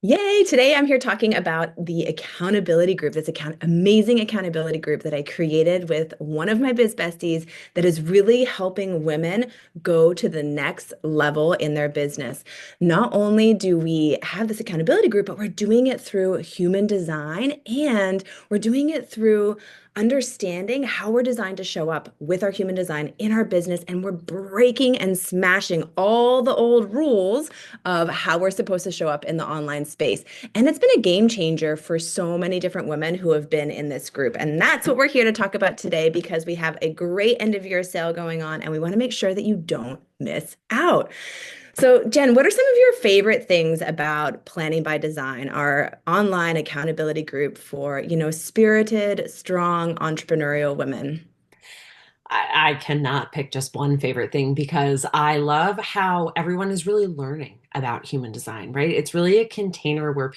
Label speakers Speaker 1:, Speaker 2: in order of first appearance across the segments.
Speaker 1: Yay! Today I'm here talking about the accountability group, amazing accountability group that I created with one of my biz besties that is really helping women go to the next level in their business. Not only do we have this accountability group, but we're doing it through human design and we're doing it through understanding how we're designed to show up with our human design in our business. And we're breaking and smashing all the old rules of how we're supposed to show up in the online space. And it's been a game changer for so many different women who have been in this group. And that's what we're here to talk about today because we have a great end of year sale going on and we want to make sure that you don't miss out. So, Jen, what are some of your favorite things about Planning by Design, our online accountability group for, spirited, strong, entrepreneurial women?
Speaker 2: I cannot pick just one favorite thing because I love how everyone is really learning about human design, right? It's really a container where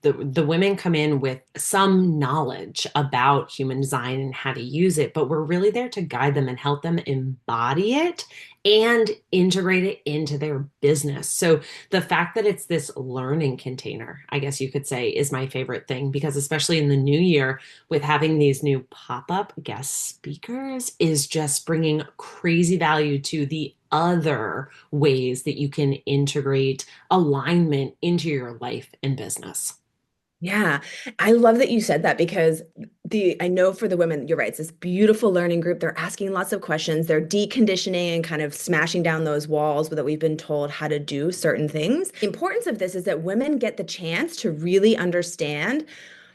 Speaker 2: the women come in with some knowledge about human design and how to use it, but we're really there to guide them and help them embody it and integrate it into their business. So the fact that it's this learning container, I guess you could say, is my favorite thing because especially in the new year, with having these new pop-up guest speakers is just bringing crazy value to the other ways that you can integrate alignment into your life and business.
Speaker 1: Yeah, I love that you said that because I know for the women, you're right, it's this beautiful learning group. They're asking lots of questions. They're deconditioning and kind of smashing down those walls that we've been told how to do certain things. The importance of this is that women get the chance to really understand,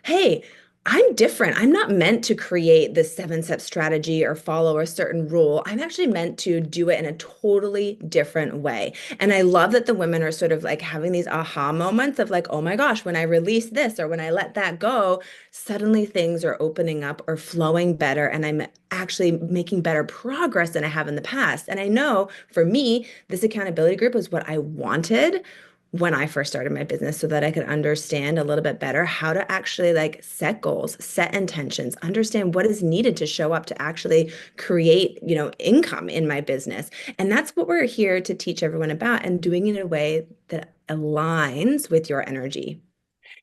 Speaker 1: hey, I'm different. I'm not meant to create this 7-step strategy or follow a certain rule. I'm actually meant to do it in a totally different way. And I love that the women are sort of like having these aha moments of like, oh my gosh, when I release this or when I let that go, suddenly things are opening up or flowing better. And I'm actually making better progress than I have in the past. And I know for me, this accountability group was what I wanted when I first started my business so that I could understand a little bit better how to actually like set goals, set intentions, understand what is needed to show up to actually create, income in my business. And that's what we're here to teach everyone about and doing it in a way that aligns with your energy.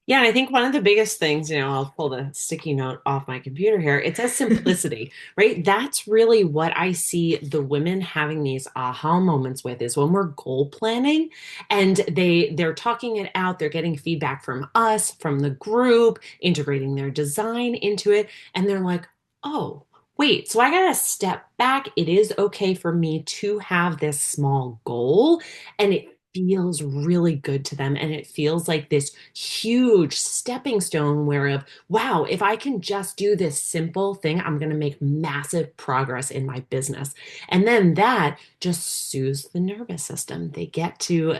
Speaker 2: Yeah, I think one of the biggest things, I'll pull the sticky note off my computer here. It says simplicity, right? That's really what I see the women having these aha moments with is when we're goal planning and they're talking it out, they're getting feedback from us, from the group, integrating their design into it, and they're like, "Oh, wait, so I gotta step back. It is okay for me to have this small goal, and it feels really good to them and it feels like this huge stepping stone where of wow, if I can just do this simple thing, I'm going to make massive progress in my business. And then that just soothes the nervous system. They get to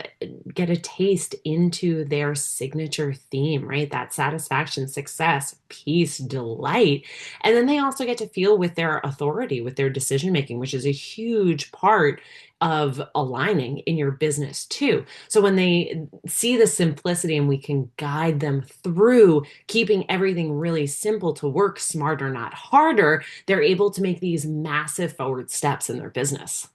Speaker 2: get a taste into their signature theme, right? That satisfaction, success, peace, delight. And then they also get to feel with their authority, with their decision making, which is a huge part of aligning in your business too. So when they see the simplicity and we can guide them through keeping everything really simple to work smarter, not harder, they're able to make these massive forward steps in their business.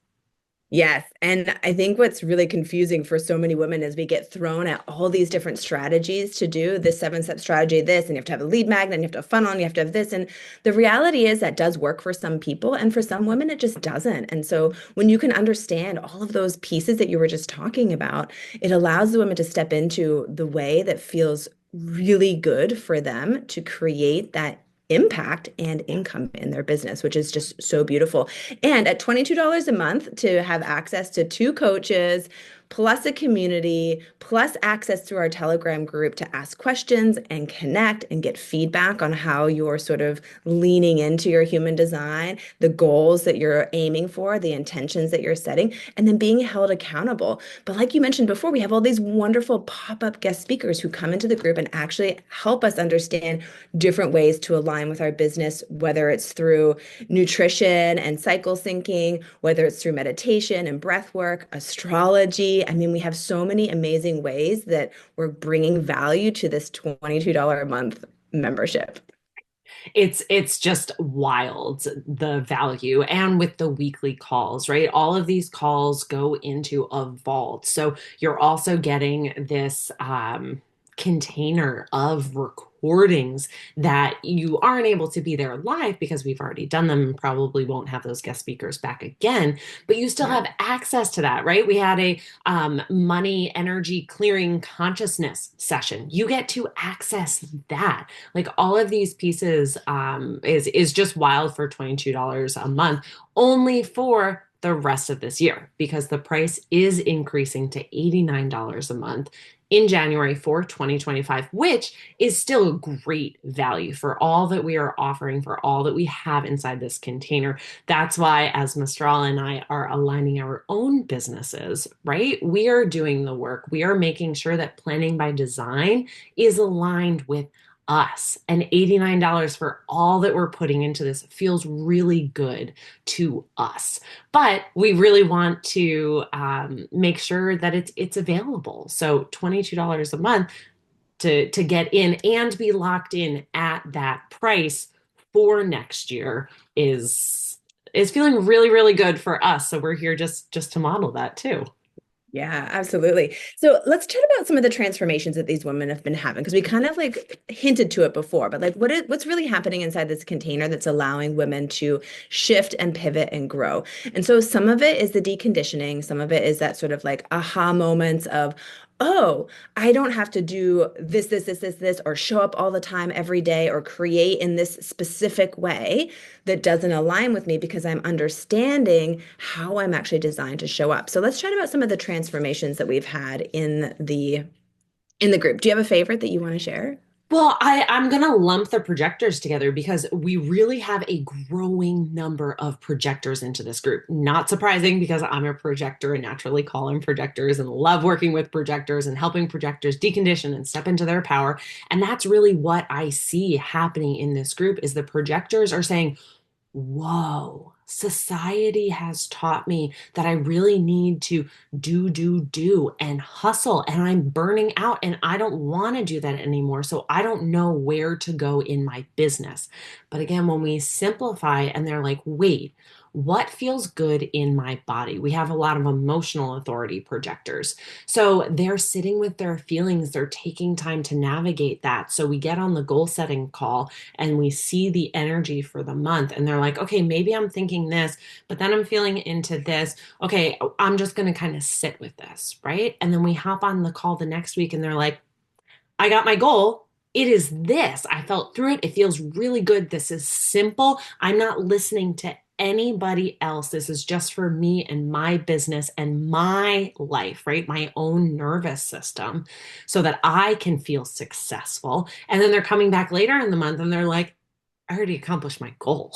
Speaker 1: Yes. And I think what's really confusing for so many women is we get thrown at all these different strategies to do this 7-step strategy, this, and you have to have a lead magnet, and you have to have funnel, and you have to have this. And the reality is that does work for some people, and for some women, it just doesn't. And so when you can understand all of those pieces that you were just talking about, it allows the women to step into the way that feels really good for them to create that impact and income in their business, which is just so beautiful. And at $22 a month to have access to 2 coaches, plus a community, plus access to our Telegram group to ask questions and connect and get feedback on how you're sort of leaning into your human design, the goals that you're aiming for, the intentions that you're setting, and then being held accountable. But like you mentioned before, we have all these wonderful pop-up guest speakers who come into the group and actually help us understand different ways to align with our business, whether it's through nutrition and cycle syncing, whether it's through meditation and breath work, astrology. I mean, we have so many amazing ways that we're bringing value to this $22 a month membership.
Speaker 2: It's just wild, the value. And with the weekly calls, right? All of these calls go into a vault. So you're also getting this container of recordings that you aren't able to be there live because we've already done them and probably won't have those guest speakers back again, but you still
Speaker 1: Yeah.
Speaker 2: have access to that, right? We had a money energy clearing consciousness session. You get to access that. Like all of these pieces is just wild for $22 a month, only for the rest of this year because the price is increasing to $89 a month in January for 2025, which is still a great value for all that we are offering, for all that we have inside this container. That's why, as Mistral and I are aligning our own businesses, right? We are doing the work. We are making sure that planning by design is aligned with us. And $89 for all that we're putting into this feels really good to us. But we really want to make sure that it's available. So $22 a month to get in and be locked in at that price for next year is feeling really, really good for us. So we're here just to model that too.
Speaker 1: Yeah, absolutely. So let's chat about some of the transformations that these women have been having because we kind of like hinted to it before, but like what's really happening inside this container that's allowing women to shift and pivot and grow. And so some of it is the deconditioning, some of it is that sort of like aha moments of, oh, I don't have to do this, or show up all the time every day or create in this specific way that doesn't align with me because I'm understanding how I'm actually designed to show up. So let's chat about some of the transformations that we've had in the group. Do you have a favorite that you want to share?
Speaker 2: Well, I'm going to lump the projectors together because we really have a growing number of projectors into this group. Not surprising because I'm a projector and naturally call in projectors and love working with projectors and helping projectors decondition and step into their power. And that's really what I see happening in this group is the projectors are saying, whoa, society has taught me that I really need to do, and hustle. And I'm burning out and I don't want to do that anymore. So I don't know where to go in my business. But again, when we simplify and they're like, wait, what feels good in my body? We have a lot of emotional authority projectors. So they're sitting with their feelings, they're taking time to navigate that. So we get on the goal setting call and we see the energy for the month and they're like, okay, maybe I'm thinking this, but then I'm feeling into this. Okay, I'm just going to kind of sit with this, right? And then we hop on the call the next week and they're like, I got my goal. It is this. I felt through it. It feels really good. This is simple. I'm not listening to anybody else. This is just for me and my business and my life, right? My own nervous system so that I can feel successful. And then they're coming back later in the month and they're like, I already accomplished my goal.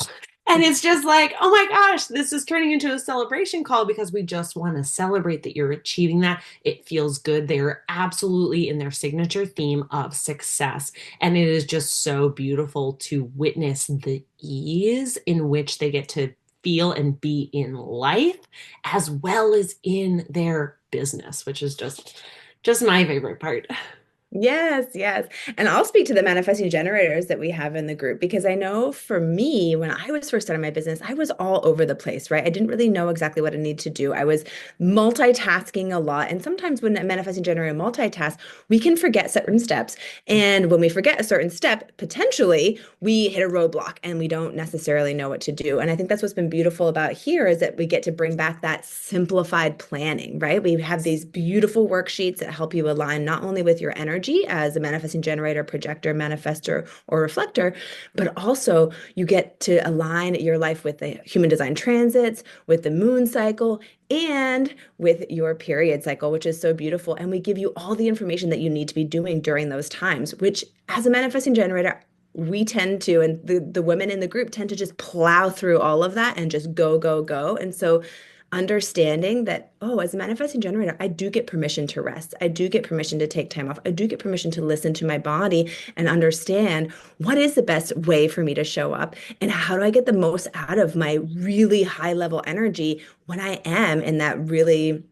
Speaker 2: And it's just like, oh my gosh, this is turning into a celebration call because we just want to celebrate that you're achieving that. It feels good. They're absolutely in their signature theme of success. And it is just so beautiful to witness the ease in which they get to feel and be in life as well as in their business, which is just my favorite part.
Speaker 1: Yes, yes. And I'll speak to the manifesting generators that we have in the group because I know for me, when I was first starting my business, I was all over the place, right? I didn't really know exactly what I needed to do. I was multitasking a lot. And sometimes when a manifesting generator multitask, we can forget certain steps. And when we forget a certain step, potentially we hit a roadblock and we don't necessarily know what to do. And I think that's what's been beautiful about here is that we get to bring back that simplified planning, right? We have these beautiful worksheets that help you align not only with your energy as a manifesting generator, projector, manifestor, or reflector, but also you get to align your life with the human design transits, with the moon cycle, and with your period cycle, which is so beautiful. And we give you all the information that you need to be doing during those times, which as a manifesting generator, we tend to, and the women in the group tend to just plow through all of that and just go, go, go. And so understanding that, oh, as a manifesting generator, I do get permission to rest. I do get permission to take time off. I do get permission to listen to my body and understand what is the best way for me to show up and how do I get the most out of my really high level energy when I am in that really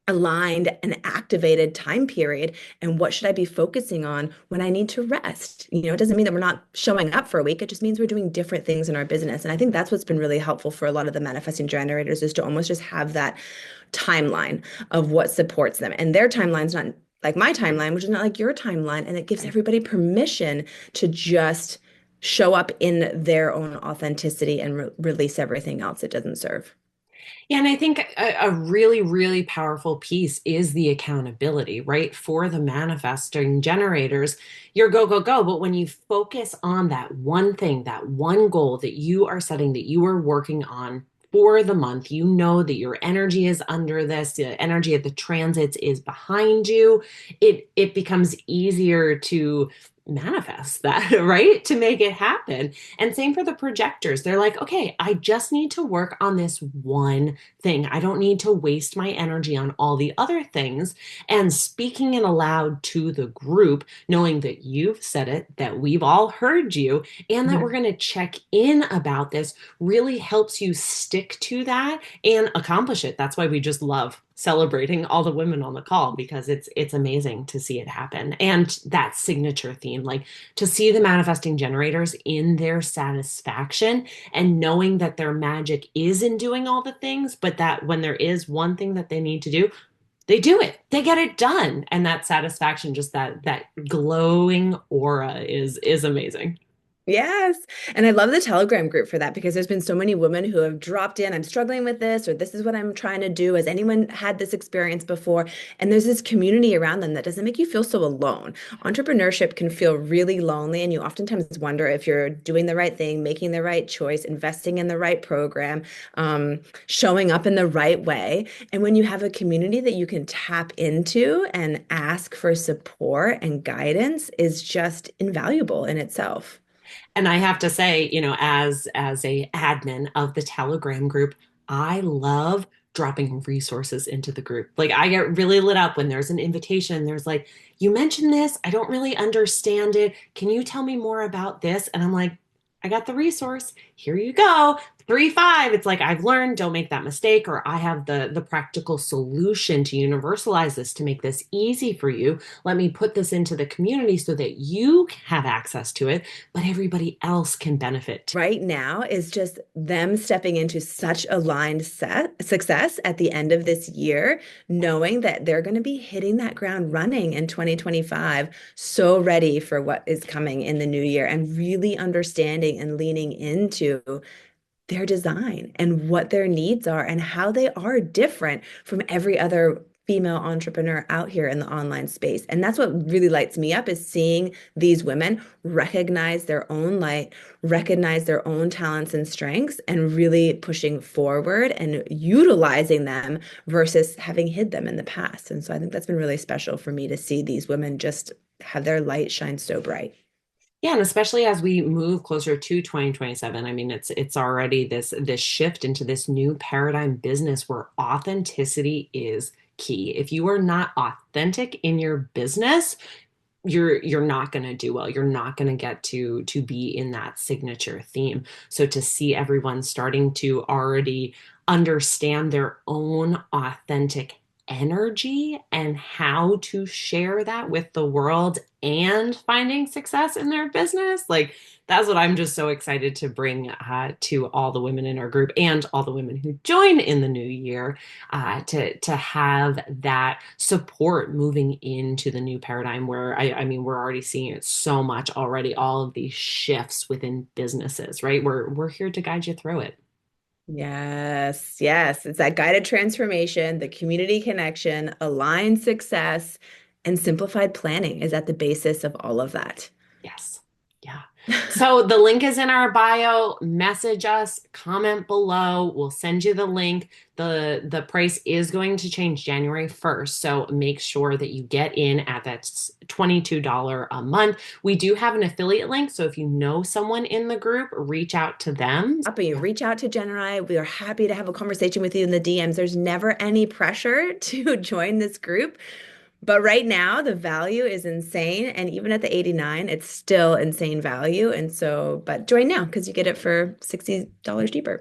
Speaker 1: aligned and activated time period, and what should I be focusing on when I need to rest. It doesn't mean that we're not showing up for a week. It just means we're doing different things in our business. And I think that's what's been really helpful for a lot of the manifesting generators is to almost just have that timeline of what supports them. And their timeline's not like my timeline, which is not like your timeline. And it gives
Speaker 2: Right.
Speaker 1: everybody permission to just show up in their own authenticity and release everything else it doesn't serve.
Speaker 2: Yeah, and I think a really, really powerful piece is the accountability, right? For the manifesting generators, you're go, go, go. But when you focus on that one thing, that one goal that you are setting, that you are working on for the month, you know that your energy is under this, the energy of the transits is behind you. It becomes easier to manifest that, right? To make it happen. And same for the projectors. They're like, okay, I just need to work on this one thing. I don't need to waste my energy on all the other things. And speaking it aloud to the group, knowing that you've said it, that we've all heard you, and that we're going to check in about this really helps you stick to that and accomplish it. That's why we just love celebrating all the women on the call because it's amazing to see it happen. And that signature theme, like to see the manifesting generators in their satisfaction and knowing that their magic is in doing all the things, but that when there is one thing that they need to do, they do it. They get it done. And that satisfaction, just that glowing aura is amazing.
Speaker 1: Yes. And I love the Telegram group for that because there's been so many women who have dropped in, I'm struggling with this, or this is what I'm trying to do. Has anyone had this experience before? And there's this community around them that doesn't make you feel so alone. Entrepreneurship can feel really lonely, and you oftentimes wonder if you're doing the right thing, making the right choice, investing in the right program, showing up in the right way. And when you have a community that you can tap into and ask for support and guidance is just invaluable in itself.
Speaker 2: And I have to say, as a admin of the Telegram group, I love dropping resources into the group. Like I get really lit up when there's an invitation. There's like, you mentioned this, I don't really understand it. Can you tell me more about this? And I'm like, I got the resource. Here you go. 3, 5. It's like I've learned, don't make that mistake, or I have the practical solution to universalize this to make this easy for you. Let me put this into the community so that you have access to it, but everybody else can benefit.
Speaker 1: Right now is just them stepping into such aligned success at the end of this year, knowing that they're going to be hitting that ground running in 2025, so ready for what is coming in the new year and really understanding and leaning into their design and what their needs are and how they are different from every other female entrepreneur out here in the online space. And that's what really lights me up is seeing these women recognize their own light, recognize their own talents and strengths, and really pushing forward and utilizing them versus having hid them in the past. And so I think that's been really special for me to see these women just have their light shine so bright.
Speaker 2: Yeah, and especially as we move closer to 2027, I mean, it's already this shift into this new paradigm business where authenticity is key. If you are not authentic in your business, you're not going to do well. You're not going to get to be in that signature theme. So to see everyone starting to already understand their own authentic energy and how to share that with the world and finding success in their business, like that's what I'm just so excited to bring to all the women in our group and all the women who join in the new year, to have that support moving into the new paradigm where I mean we're already seeing it so much already, all of these shifts within businesses, right? We're here to guide you through it.
Speaker 1: Yes, yes. It's that guided transformation, the community connection, aligned success, and simplified planning is at the basis of all of that.
Speaker 2: Yes. Yeah. So the link is in our bio. Message us, comment below. We'll send you the link. The price is going to change January 1st. So make sure that you get in at that $22 a month. We do have an affiliate link. So if you know someone in the group, reach out to them.
Speaker 1: Up and you reach out to Jen and I. We are happy to have a conversation with you in the DMs. There's never any pressure to join this group. But right now, the value is insane. And even at the 89, it's still insane value. And so, but join now because you get it for $60 cheaper.